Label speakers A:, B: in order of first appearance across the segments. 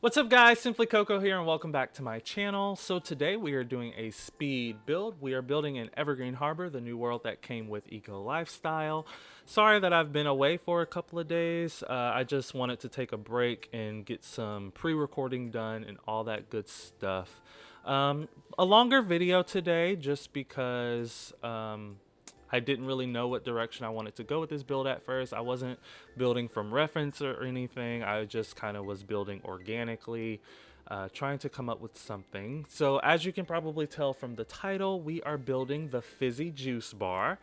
A: What's up guys, Simply Coco here and welcome back to my channel. So today we are doing a speed build. We are building in Evergreen Harbor, the new world that came with Eco Lifestyle. Sorry that I've been away for a couple of days. I just wanted to take a break and get some pre-recording done and all that good stuff. A longer video today just because I didn't really know what direction I wanted to go with this build at first. I wasn't building from reference or anything. I just kind of was building organically, trying to come up with something. So as you can probably tell from the title, we are building the Fizzy juice bar.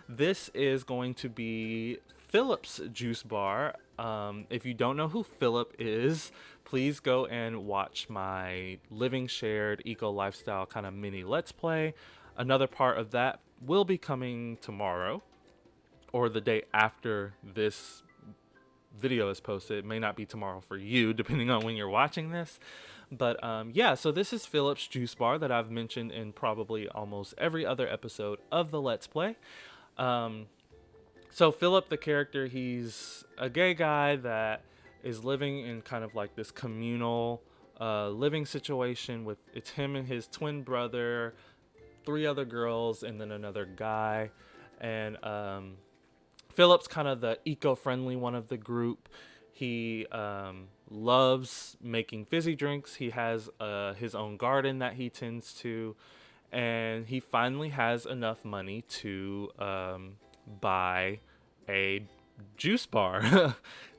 A: This is going to be Philip's juice bar. If you don't know who Philip is, please go and watch my Living Shared Eco Lifestyle kind of mini Let's Play. Another part of that will be coming tomorrow or the day after this video is posted. It may not be tomorrow for you, depending on when you're watching this. But yeah, so this is Philip's juice bar that I've mentioned in probably almost every other episode of the Let's Play. So Philip, the character, he's a gay guy that is living in kind of like this communal living situation with it's him and his twin brother, three other girls, and then another guy. And Philip's kind of the eco-friendly one of the group. He loves making fizzy drinks. He has his own garden that he tends to, and he finally has enough money to buy a juice bar.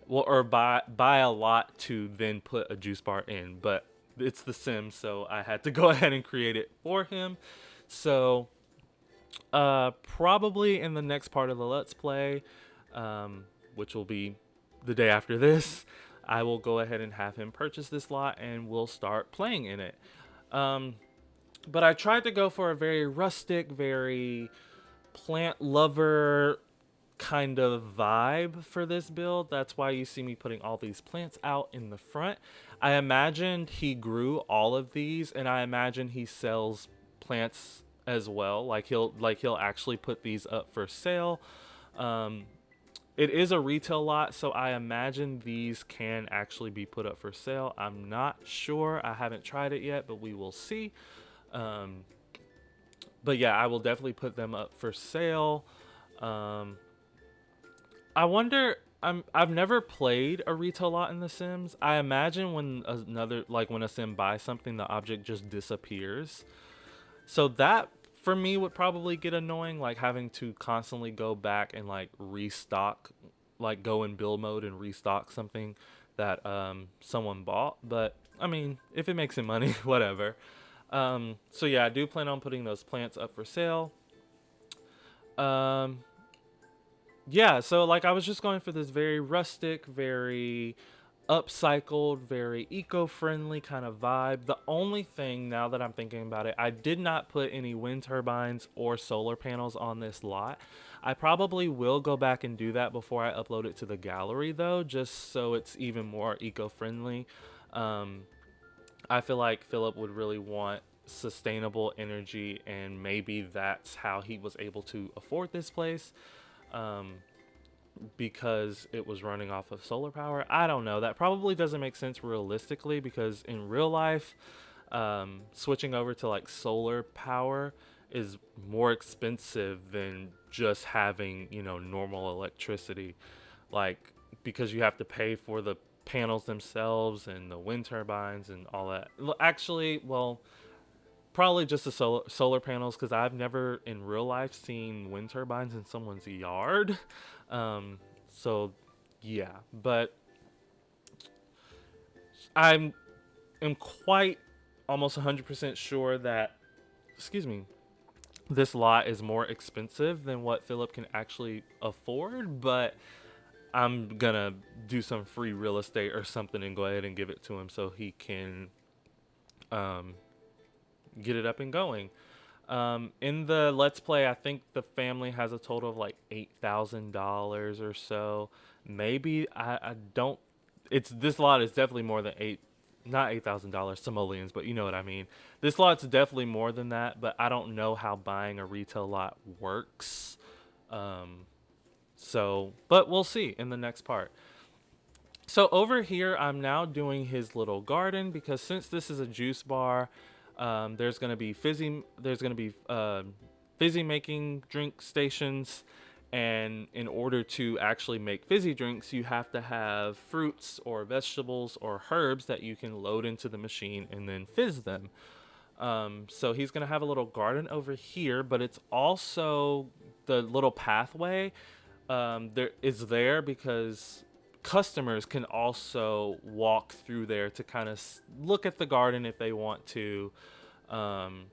A: Well, or buy a lot to then put a juice bar in. But it's The Sims, so I had to go ahead and create it for him. So probably in the next part of the Let's Play, which will be the day after this, I will go ahead and have him purchase this lot and we'll start playing in it. But I tried to go for a very rustic, very plant lover kind of vibe for this build. That's why you see me putting all these plants out in the front. I imagined he grew all of these, and I imagine he sells plants as well. Like he'll actually put these up for sale. It is a retail lot, so I imagine these can actually be put up for sale. I'm not sure. I haven't tried it yet, but we will see. But yeah, I will definitely put them up for sale. I wonder. I've never played a retail lot in The Sims. I imagine when when a Sim buys something, the object just disappears. So that for me would probably get annoying, like having to constantly go back and like restock, like go in build mode and restock something that someone bought. But I mean, if it makes him money, whatever. So yeah, I do plan on putting those plants up for sale. Yeah, so like I was just going for this very rustic, very upcycled, very eco-friendly kind of vibe. The only thing, now that I'm thinking about it, I did not put any wind turbines or solar panels on this lot. I probably will go back and do that before I upload it to the gallery though, just so it's even more eco-friendly. I feel like Philip would really want sustainable energy, and maybe that's how he was able to afford this place. Because it was running off of solar power. I don't know. That probably doesn't make sense realistically, because in real life, switching over to like solar power is more expensive than just having, normal electricity. Like, because you have to pay for the panels themselves and the wind turbines and all that. Actually, well, probably just the solar panels, because I've never in real life seen wind turbines in someone's yard. So yeah, but I'm am quite almost 100% sure that, excuse me, this lot is more expensive than what Philip can actually afford. But I'm gonna do some free real estate or something and go ahead and give it to him so he can get it up and going. In the Let's Play, I think the family has a total of like $8,000 or so. Maybe I don't. This lot is definitely more than not $8,000 simoleons, but you know what I mean. This lot's definitely more than that, but I don't know how buying a retail lot works. But we'll see in the next part. So over here, I'm now doing his little garden because since this is a juice bar, there's gonna be fizzy. There's gonna be fizzy making drink stations, and in order to actually make fizzy drinks, you have to have fruits or vegetables or herbs that you can load into the machine and then fizz them. So he's gonna have a little garden over here, but it's also the little pathway there is there because customers can also walk through there to kind of look at the garden if they want to. Um,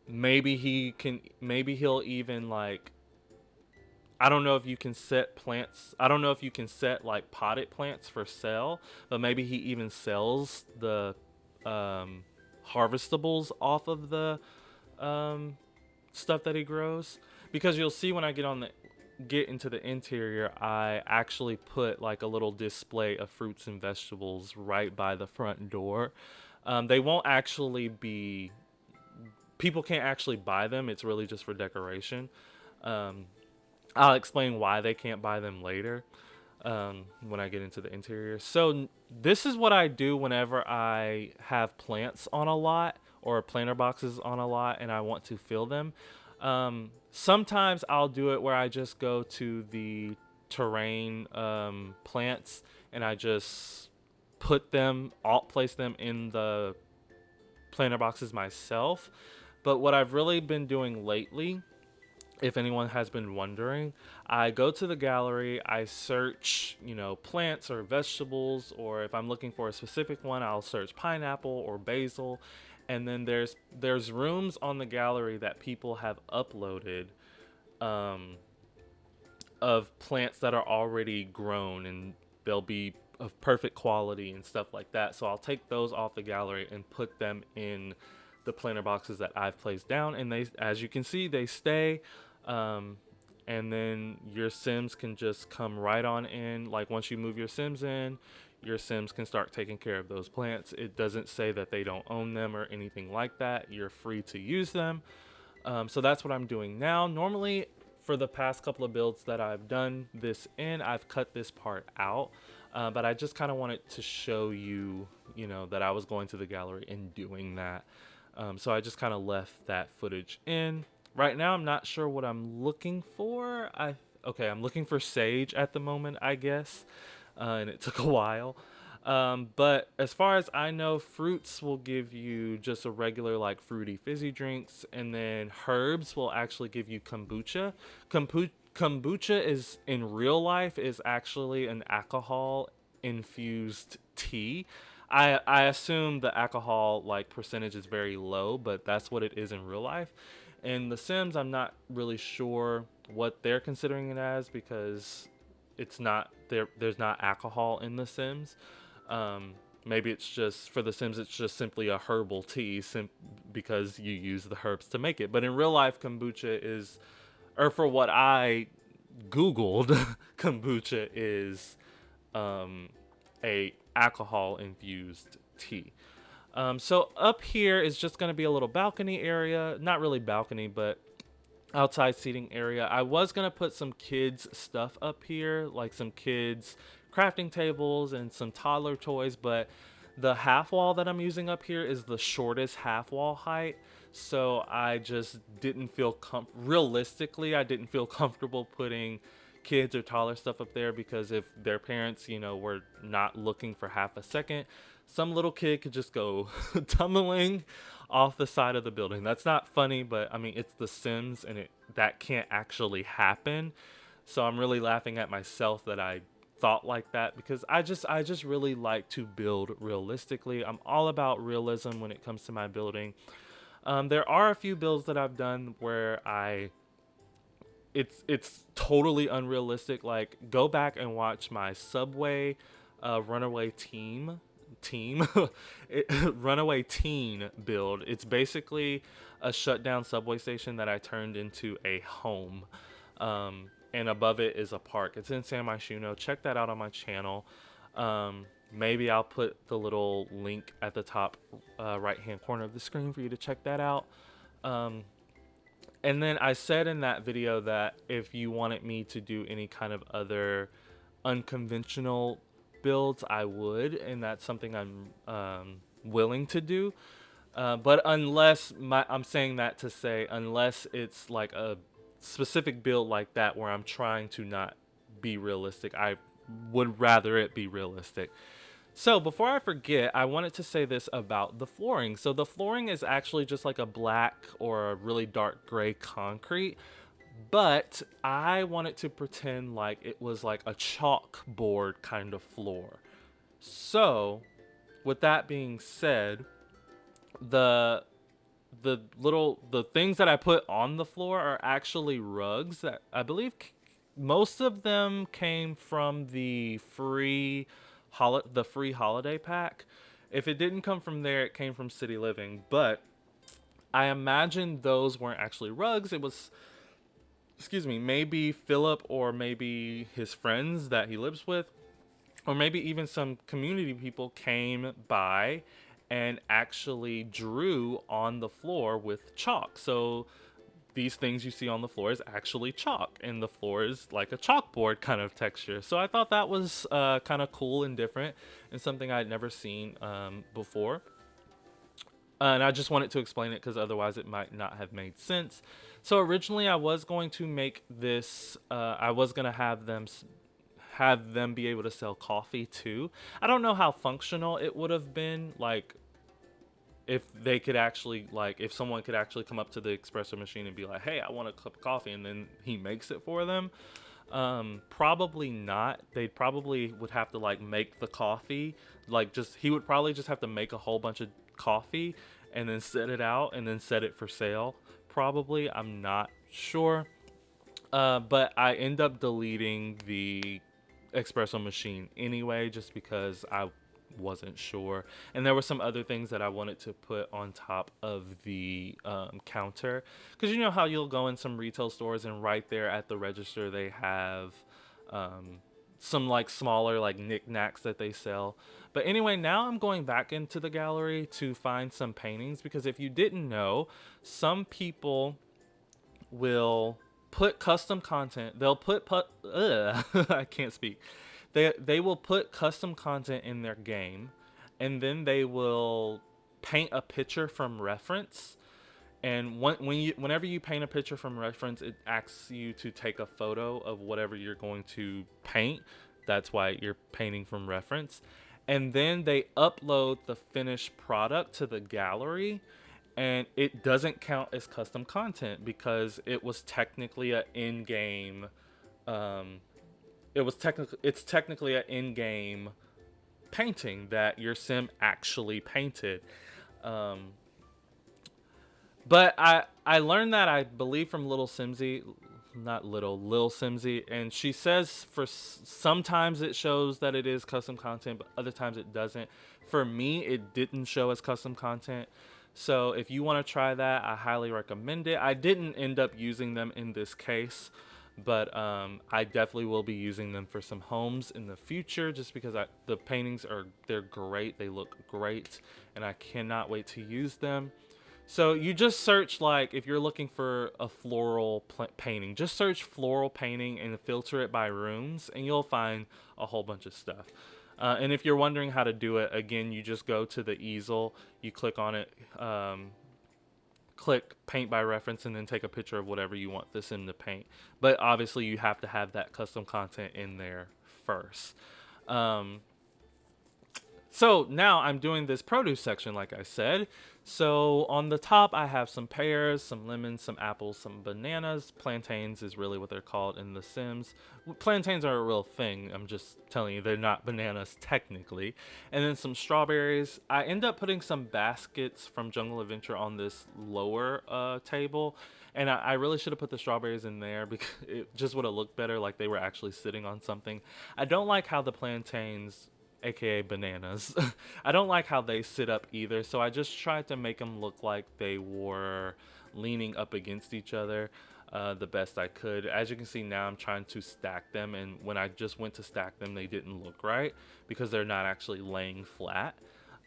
A: maybe he'll even like, I don't know if you can set plants. I don't know if you can set like potted plants for sale, but maybe he even sells the um, harvestables off of the um, stuff that he grows. Because you'll see when I get into the interior, I actually put like a little display of fruits and vegetables right by the front door. They won't actually be, people can't actually buy them. It's really just for decoration. Um, I'll explain why they can't buy them later when I get into the interior. So this is what I do whenever I have plants on a lot or planter boxes on a lot and I want to fill them. Sometimes I'll do it where I just go to the terrain plants and I just place them in the planter boxes myself. But what I've really been doing lately, if anyone has been wondering, I go to the gallery, I search, plants or vegetables, or if I'm looking for a specific one, I'll search pineapple or basil. And then there's rooms on the gallery that people have uploaded um, of plants that are already grown and they'll be of perfect quality and stuff like that. So I'll take those off the gallery and put them in the planter boxes that I've placed down, and they, as you can see, they stay. Um, and then your Sims can just come right on in. Like once you move your Sims in, your Sims can start taking care of those plants. It doesn't say that they don't own them or anything like that. You're free to use them. So that's what I'm doing now. Normally, for the past couple of builds that I've done this in, I've cut this part out. But I just kind of wanted to show you, that I was going to the gallery and doing that. So I just kind of left that footage in. Right now, I'm not sure what I'm looking for. I'm looking for sage at the moment, I guess, and it took a while. But as far as I know, fruits will give you just a regular like fruity fizzy drinks, and then herbs will actually give you kombucha. Kombucha is in real life is actually an alcohol infused tea. I assume the alcohol like percentage is very low, but that's what it is in real life. In The Sims, I'm not really sure what they're considering it as because it's not there. There's not alcohol in The Sims. Maybe it's just for The Sims. It's just simply a herbal tea, because you use the herbs to make it. But in real life, kombucha is, or for what I googled, kombucha is a alcohol infused tea. So up here is just going to be a little balcony area. Not really balcony, but outside seating area. I was going to put some kids stuff up here, like some kids crafting tables and some toddler toys, but the half wall that I'm using up here is the shortest half wall height. So I just didn't feel realistically, I didn't feel comfortable putting kids or taller stuff up there because if their parents, were not looking for half a second, some little kid could just go tumbling off the side of the building. That's not funny, but I mean, it's The Sims and that can't actually happen. So I'm really laughing at myself that I thought like that because I just really like to build realistically. I'm all about realism when it comes to my building. There are a few builds that I've done where it's totally unrealistic. Like go back and watch my Subway runaway team runaway teen build. It's basically a shutdown subway station that I turned into a home. And above it is a park. It's in San Myshuno. Check that out on my channel. Maybe I'll put the little link at the top right hand corner of the screen for you to check that out. And then I said in that video that if you wanted me to do any kind of other unconventional builds, I would, and that's something I'm willing to do. But I'm saying that to say, unless it's like a specific build like that where I'm trying to not be realistic, I would rather it be realistic. So before I forget, I wanted to say this about the flooring. So the flooring is actually just like a black or a really dark gray concrete, but I wanted to pretend like it was like a chalkboard kind of floor. So with that being said, the the things that I put on the floor are actually rugs that I believe most of them came from the free holiday pack. If it didn't come from there, it came from City Living, but I imagine those weren't actually rugs. It was, excuse me, maybe Philip or maybe his friends that he lives with, or maybe even some community people came by and actually drew on the floor with chalk. So these things you see on the floor is actually chalk, and the floor is like a chalkboard kind of texture. So I thought that was kind of cool and different, and something I'd never seen before. And I just wanted to explain it because otherwise it might not have made sense. So originally I was going to make this. I was gonna have them be able to sell coffee too. I don't know how functional it would have been, like if they could actually, like if someone could actually come up to the espresso machine and be like, hey, I want a cup of coffee, and then he makes it for them. Probably not. They probably would have to like make the coffee, like just he would probably just have to make a whole bunch of coffee and then set it out and then set it for sale. Probably, I'm not sure. But I end up deleting the espresso machine anyway, just because I wasn't sure, and there were some other things that I wanted to put on top of the counter, because you know how you'll go in some retail stores and right there at the register they have some like smaller like knickknacks that they sell. But anyway, now I'm going back into the gallery to find some paintings, because if you didn't know, some people will put custom content. They'll I can't speak. They will put custom content in their game, and then they will paint a picture from reference. And whenever you paint a picture from reference, it asks you to take a photo of whatever you're going to paint. That's why you're painting from reference. And then they upload the finished product to the gallery, and it doesn't count as custom content because it was technically an in-game it's technically an in-game painting that your sim actually painted. But I learned that, I believe, from Little Simsy, not little Lil Simsy, and she says sometimes it shows that it is custom content, but other times it doesn't. For me, it didn't show as custom content. So if you want to try that, I highly recommend it. I didn't end up using them in this case, but I definitely will be using them for some homes in the future, just because the paintings they're great. They look great, and I cannot wait to use them. So you just search, like if you're looking for a floral painting, just search floral painting and filter it by rooms, and you'll find a whole bunch of stuff. And if you're wondering how to do it, again, you just go to the easel, you click on it, click paint by reference, and then take a picture of whatever you want this in to paint. But obviously you have to have that custom content in there first. So now I'm doing this produce section, like I said. So on the top, I have some pears, some lemons, some apples, some bananas. Plantains is really what they're called in The Sims. Plantains are a real thing. I'm just telling you, they're not bananas technically. And then some strawberries. I end up putting some baskets from Jungle Adventure on this lower table. And I really should have put the strawberries in there because it just would have looked better, like they were actually sitting on something. I don't like how the plantains, aka bananas, I don't like how they sit up either, so I just tried to make them look like they were leaning up against each other the best I could. As you can see now, I'm trying to stack them, and when I just went to stack them, they didn't look right because they're not actually laying flat.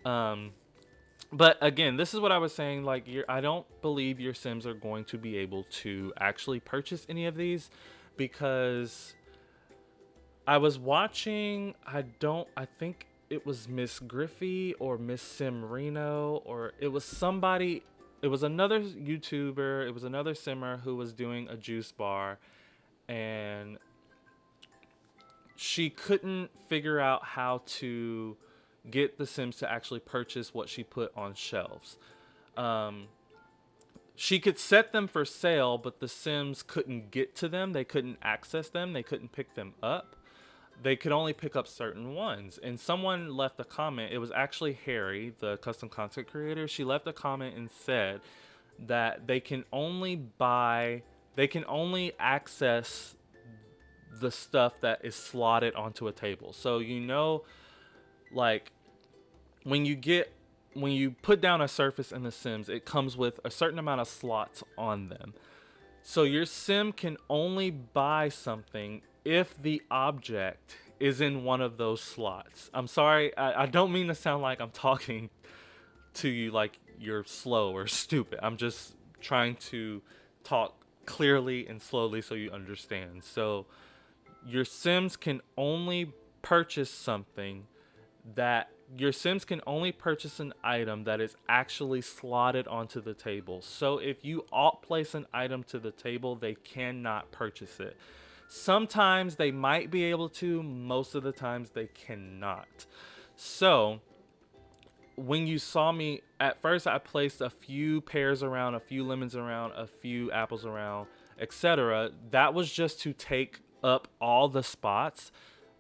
A: But again, this is what I was saying, like I don't believe your Sims are going to be able to actually purchase any of these, because I was watching, I think it was Miss Griffey or Miss Simrino, or it was somebody, it was another YouTuber, it was another simmer who was doing a juice bar, and she couldn't figure out how to get the Sims to actually purchase what she put on shelves. Um, she could set them for sale, but the Sims couldn't get to them. They couldn't access them. They couldn't pick them up. They could only pick up certain ones. And someone left a comment. It was actually Harry, the custom content creator. She left a comment and said that they can only access the stuff that is slotted onto a table. So, like when you get when you put down a surface in the Sims, it comes with a certain amount of slots on them. So your sim can only buy something if the object is in one of those slots. I'm sorry, I don't mean to sound like I'm talking to you like you're slow or stupid. I'm just trying to talk clearly and slowly so you understand. So your Sims can only purchase something that your Sims can only purchase an item that is actually slotted onto the table. So if you alt place an item to the table, they cannot purchase it. Sometimes they might be able to, most of the times they cannot. So when you saw me at first, I placed a few pears around, a few lemons around, a few apples around, etc. That was just to take up all the spots.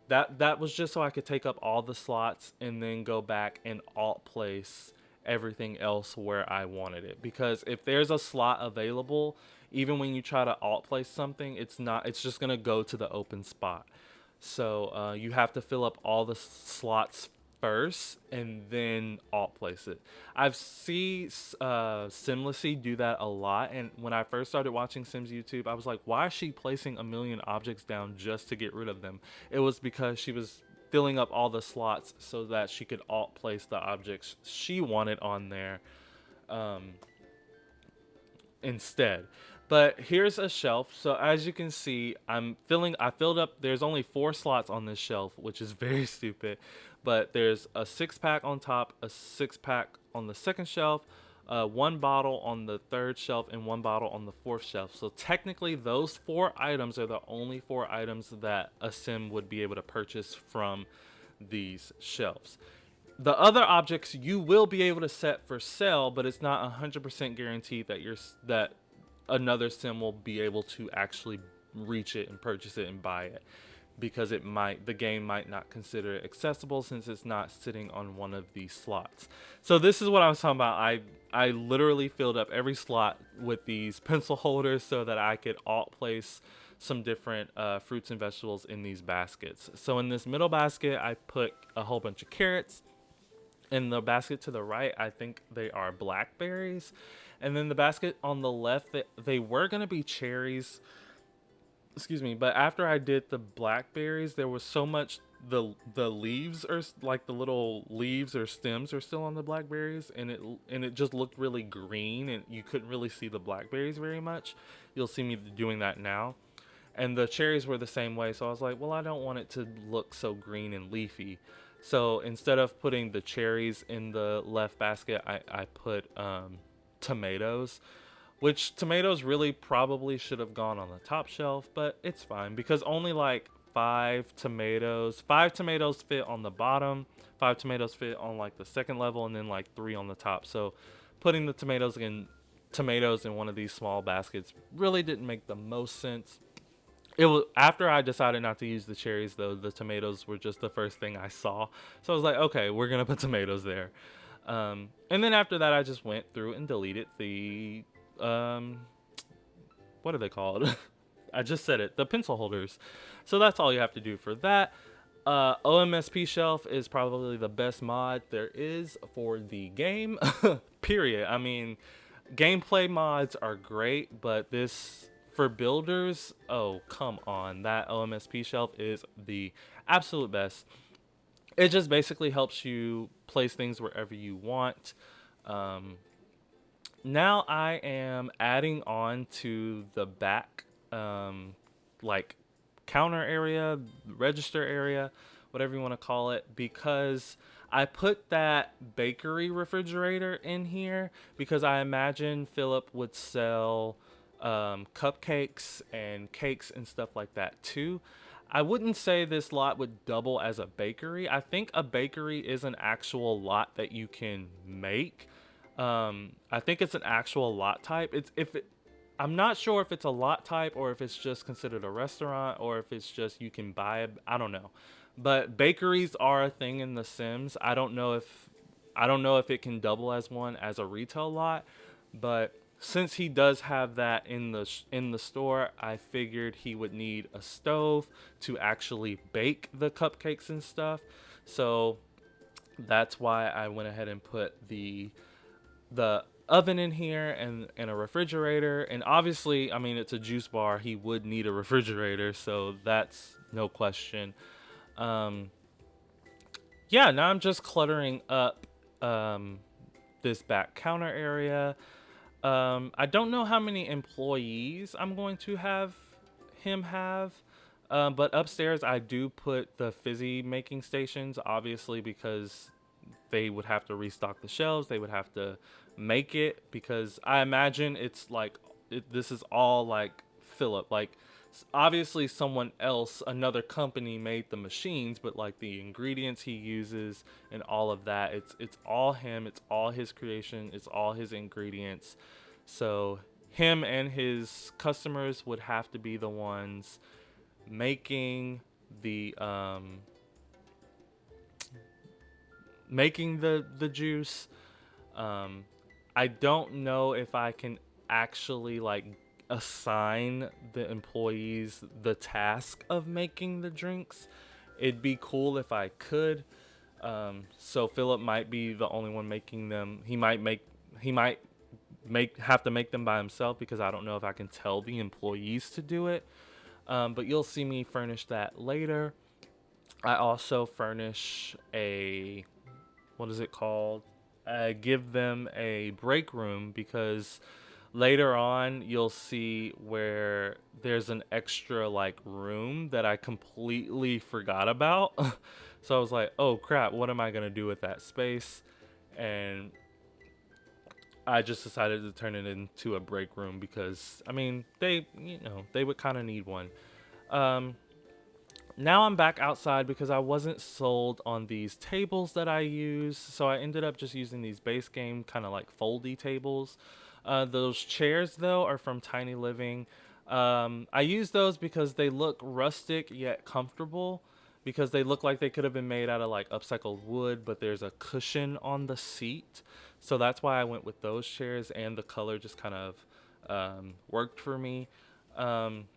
A: That was just so I could take up all the slots and then go back and alt place everything else where I wanted it. Because if there's a slot available, even when you try to alt place something, it's just gonna go to the open spot. So you have to fill up all the slots first and then alt place it. I've seen Simlessy do that a lot, and when I first started watching Sims YouTube, I was like, why is she placing a million objects down just to get rid of them? It was because she was filling up all the slots so that she could alt place the objects she wanted on there um, instead. But here's a shelf. So as you can see, I filled up, there's only 4 slots on this shelf, which is very stupid. But there's a 6-pack on top, a 6-pack on the second shelf, 1 bottle on the third shelf, and 1 bottle on the fourth shelf. So technically those 4 items are the only 4 items that a sim would be able to purchase from these shelves. The other objects you will be able to set for sale, but it's not 100% guaranteed that another sim will be able to actually reach it and purchase it and buy it, because the game might not consider it accessible since it's not sitting on one of these slots. So this is what I was talking about. I literally filled up every slot with these pencil holders so that I could alt place some different fruits and vegetables in these baskets. So in this middle basket, I put a whole bunch of carrots. In the basket to the right, I think they are blackberries. And then the basket on the left, they were going to be cherries. Excuse me. But after I did the blackberries, there was so much, the leaves are like the little leaves or stems are still on the blackberries. And it just looked really green. And you couldn't really see the blackberries very much. You'll see me doing that now. And the cherries were the same way. So I was like, well, I don't want it to look so green and leafy. So instead of putting the cherries in the left basket, I put tomatoes, which tomatoes really probably should have gone on the top shelf, but it's fine because only like 5 tomatoes fit on the bottom, 5 tomatoes fit on like the second level, and then like 3 on the top. So putting the tomatoes in one of these small baskets really didn't make the most sense. It was after I decided not to use the cherries, though. The tomatoes were just the first thing I saw, so I was like, okay, we're gonna put tomatoes there. And then after that, I just went through and deleted the what are they called? I just said it, the pencil holders. So that's all you have to do for that. OMSP shelf is probably the best mod there is for the game. Period. I mean, gameplay mods are great, but this for builders, oh come on, that OMSP shelf is the absolute best. It just basically helps you place things wherever you want. Now I am adding on to the back, like counter area, register area, whatever you want to call it, because I put that bakery refrigerator in here because I imagine Philip would sell cupcakes and cakes and stuff like that too. I wouldn't say this lot would double as a bakery. I think a bakery is an actual lot that you can make. I think it's an actual lot type. I'm not sure if it's a lot type or if it's just considered a restaurant or if it's just you can buy it. I don't know. But bakeries are a thing in The Sims. I don't know if it can double as one as a retail lot, but since he does have that in the store, I figured he would need a stove to actually bake the cupcakes and stuff. So that's why I went ahead and put the oven in here and a refrigerator. And obviously, I mean, it's a juice bar. He would need a refrigerator, so that's no question. Um, yeah, now I'm just cluttering up this back counter area. I don't know how many employees I'm going to have him have. But upstairs, I do put the Fizzy making stations, obviously, because they would have to restock the shelves. They would have to make it because I imagine it's like this is all like Philip. Like obviously someone else, another company made the machines, but like the ingredients he uses and all of that, it's all him. It's all his creation. It's all his ingredients. So him and his customers would have to be the ones making the juice. I don't know if I can actually like assign the employees the task of making the drinks. It'd be cool if I could. So Philip might be the only one making them. He might have to make them by himself because I don't know if I can tell the employees to do it. But you'll see me furnish that later. I also furnish what is it called? I give them a break room because later on you'll see where there's an extra like room that I completely forgot about. So I was like, oh crap, what am I going to do with that space? And I just decided to turn it into a break room because I mean, they would kind of need one. Now I'm back outside because I wasn't sold on these tables that I use, so I ended up just using these base game kind of like foldy tables. Those chairs though are from Tiny Living. I use those because they look rustic yet comfortable because they look like they could have been made out of like upcycled wood, but there's a cushion on the seat. So that's why I went with those chairs, and the color just kind of worked for me. Um,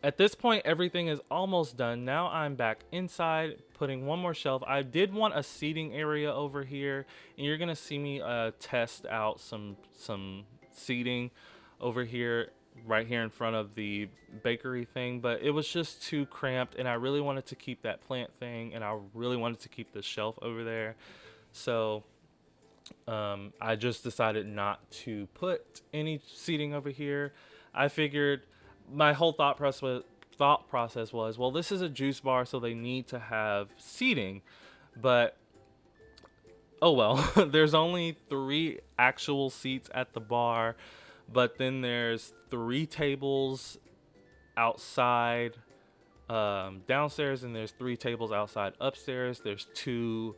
A: At this point, everything is almost done. Now I'm back inside, putting one more shelf. I did want a seating area over here, and you're gonna see me test out some seating over here, right here in front of the bakery thing. But it was just too cramped, and I really wanted to keep that plant thing, and I really wanted to keep the shelf over there. So I just decided not to put any seating over here. I figured my whole thought process was, well, this is a juice bar, so they need to have seating. But oh well, there's only 3 actual seats at the bar, but then there's 3 tables outside downstairs, and there's 3 tables outside upstairs. There's two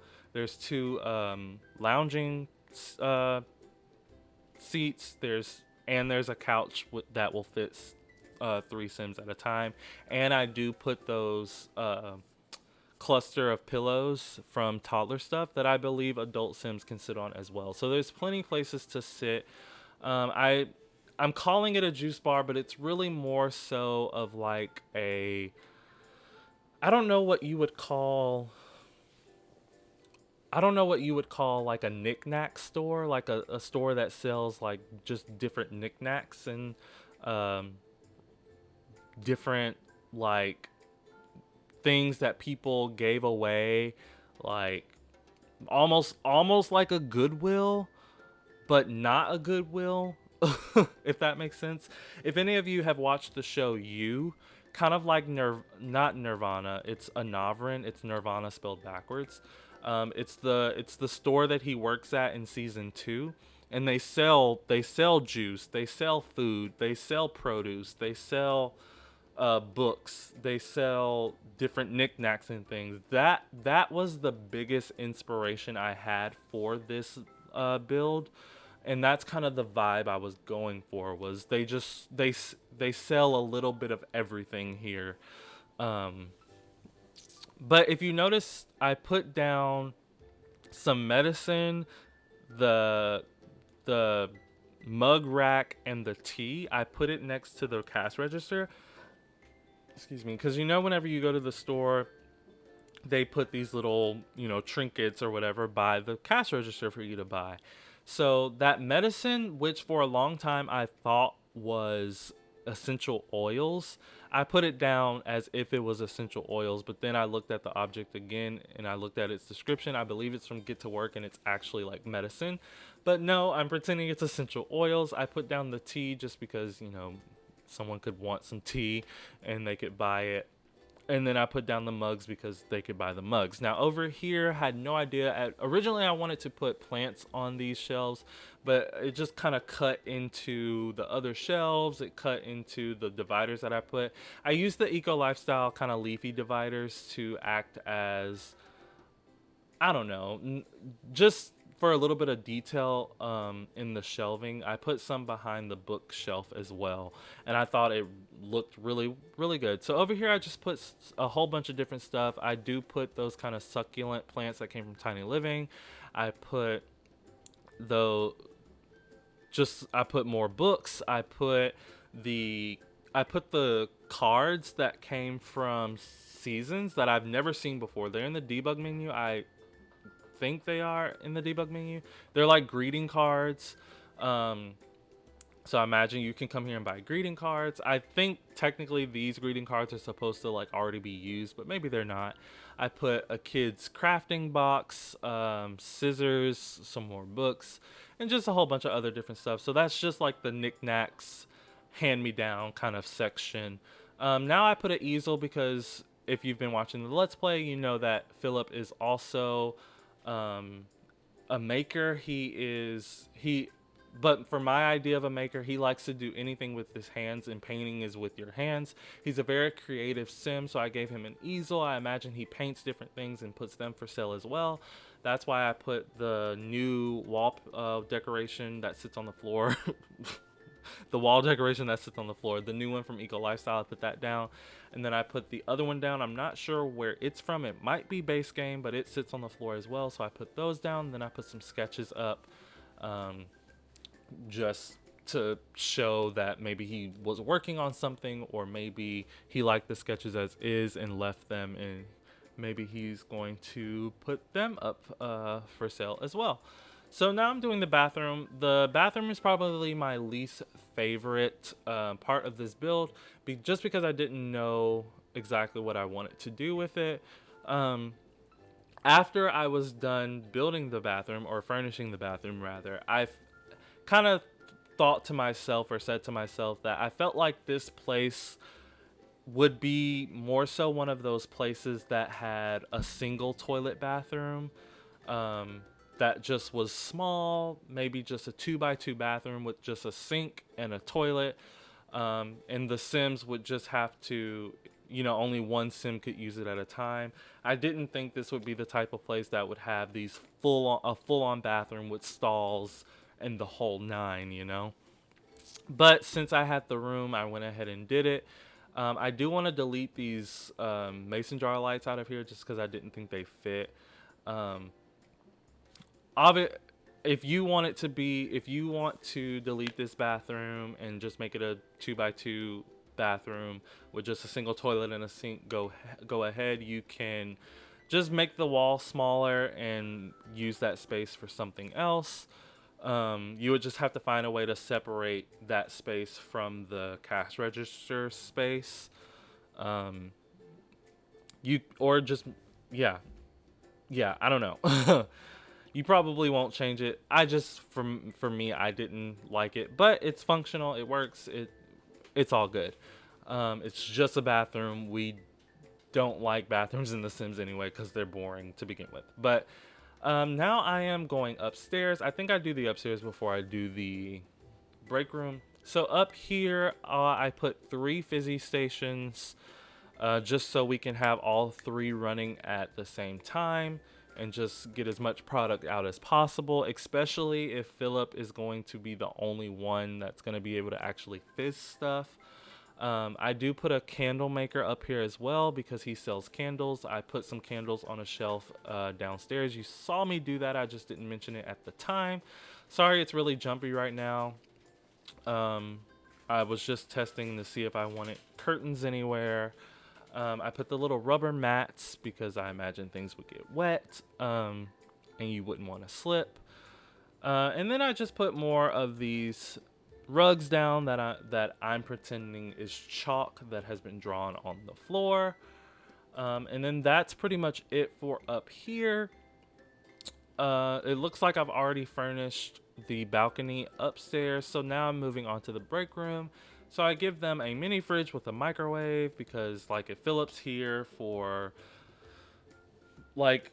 A: lounging seats. There's a couch that will fit 3 Sims at a time, and I do put those cluster of pillows from Toddler Stuff that I believe adult Sims can sit on as well. So there's plenty of places to sit. I'm calling it a juice bar, but it's really more so of like I don't know what you would call. I don't know what you would call like a knickknack store, like a store that sells like just different knickknacks and um, different like things that people gave away, like almost like a Goodwill, but not a Goodwill. If that makes sense. If any of you have watched the show You, kind of like not Nirvana. It's Anavrin. It's Nirvana spelled backwards. It's the store that he works at in season 2, and they sell juice, they sell food, they sell produce, they sell books, they sell different knickknacks and things. That was the biggest inspiration I had for this build, and that's kind of the vibe I was going for. Was they sell a little bit of everything here. Um, but if you notice, I put down some medicine, the the mug rack, and the tea. I put it next to the cash register. Excuse me, because whenever you go to the store, they put these little trinkets or whatever by the cash register for you to buy. So that medicine, which for a long time I thought was essential oils, I put it down as if it was essential oils, but then I looked at the object again and I looked at its description. I believe it's from Get to Work and it's actually like medicine. But no, I'm pretending it's essential oils. I put down the tea just because, someone could want some tea and they could buy it. And then I put down the mugs because they could buy the mugs. Now over here, had no idea. Originally, I wanted to put plants on these shelves, but it just kind of cut into the other shelves. It cut into the dividers that I put. I used the eco lifestyle kind of leafy dividers to act as, I don't know, just for a little bit of detail in the shelving. I put some behind the bookshelf as well, and I thought it looked really, really good. So over here, I just put a whole bunch of different stuff. I do put those kind of succulent plants that came from Tiny Living. I put the I put more books. I put the cards that came from seasons that I've never seen before. They're in the debug menu. I think they are in the debug menu. They're like greeting cards. So I imagine you can come here and buy greeting cards. I think technically these greeting cards are supposed to like already be used, but maybe they're not. I put a kid's crafting box, scissors, some more books, and just a whole bunch of other different stuff. So that's just like the knickknacks hand-me-down kind of section. Now I put an easel because if you've been watching the Let's Play, you know that Philip is also a maker. But for my idea of a maker, he likes to do anything with his hands, and painting is with your hands. He's a very creative sim, so I gave him an easel. I imagine he paints different things and puts them for sale as well. That's why I put the new wall decoration that sits on the floor. The wall decoration that sits on the floor, the new one from Eco Lifestyle, I put that down. And then I put the other one down. I'm not sure where it's from. It might be base game, but it sits on the floor as well. So I put those down. Then I put some sketches up, just to show that maybe he was working on something, or maybe he liked the sketches as is and left them, and maybe he's going to put them up for sale as well. So now I'm doing the bathroom. The bathroom is probably my least favorite part of this build, just because I didn't know exactly what I wanted to do with it. After I was done building the bathroom, or furnishing the bathroom rather, I've kind of thought to myself, or said to myself, that I felt like this place would be more so one of those places that had a single toilet bathroom. That just was small, maybe just a 2x2 bathroom with just a sink and a toilet. And the Sims would just have to, only one Sim could use it at a time. I didn't think this would be the type of place that would have a full-on bathroom with stalls and the whole nine. But since I had the room, I went ahead and did it. I do want to delete these mason jar lights out of here just because I didn't think they fit. If you want to delete this bathroom and just make it a 2x2 bathroom with just a single toilet and a sink, go ahead. You can just make the wall smaller and use that space for something else. You would just have to find a way to separate that space from the cash register space. I don't know. You probably won't change it. For me, I didn't like it, but it's functional. It works. It's all good. It's just a bathroom. We don't like bathrooms in The Sims anyway because they're boring to begin with. But now I am going upstairs. I think I do the upstairs before I do the break room. So up here, I put 3 Fizzy stations just so we can have all 3 running at the same time and just get as much product out as possible, especially if Philip is going to be the only one that's going to be able to actually fizz stuff. I do put a candle maker up here as well because he sells candles. I put some candles on a shelf downstairs. You saw me do that. I just didn't mention it at the time. Sorry, it's really jumpy right now. I was just testing to see if I wanted curtains anywhere. I put the little rubber mats because I imagine things would get wet and you wouldn't want to slip. And then I just put more of these rugs down that I'm pretending is chalk that has been drawn on the floor. And then that's pretty much it for up here. It looks like I've already furnished the balcony upstairs, so now I'm moving on to the break room. So I give them a mini fridge with a microwave because, like, if Philip's here for, like,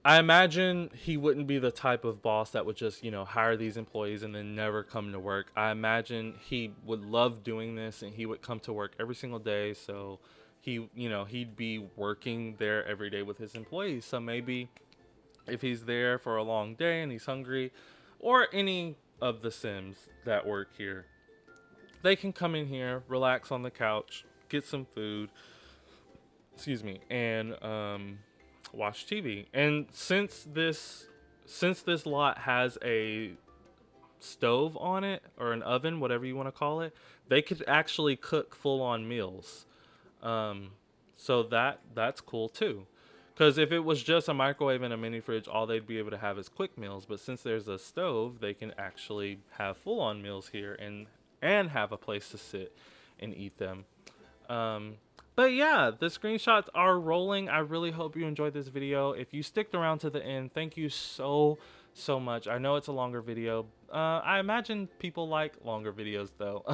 A: I imagine he wouldn't be the type of boss that would just, hire these employees and then never come to work. I imagine he would love doing this and he would come to work every single day. So he'd be working there every day with his employees. So maybe if he's there for a long day and he's hungry, or any of the Sims that work here, they can come in here, relax on the couch, get some food, and watch TV. And since this lot has a stove on it, or an oven, whatever you want to call it, they could actually cook full-on meals. So that's cool too. Because if it was just a microwave and a mini fridge, all they'd be able to have is quick meals. But since there's a stove, they can actually have full-on meals here and have a place to sit and eat them. But yeah, the screenshots are rolling. I really hope you enjoyed this video. If you sticked around to the end, thank you so much. I know it's a longer video. I imagine people like longer videos though.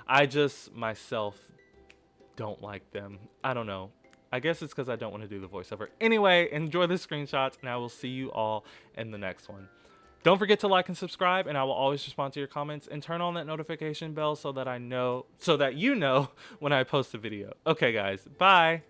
A: I just myself don't like them. I don't know. I guess it's because I don't want to do the voiceover. Anyway, enjoy the screenshots, and I will see you all in the next one. Don't forget to like and subscribe, and I will always respond to your comments, and turn on that notification bell so that you know when I post a video. Okay, guys, bye.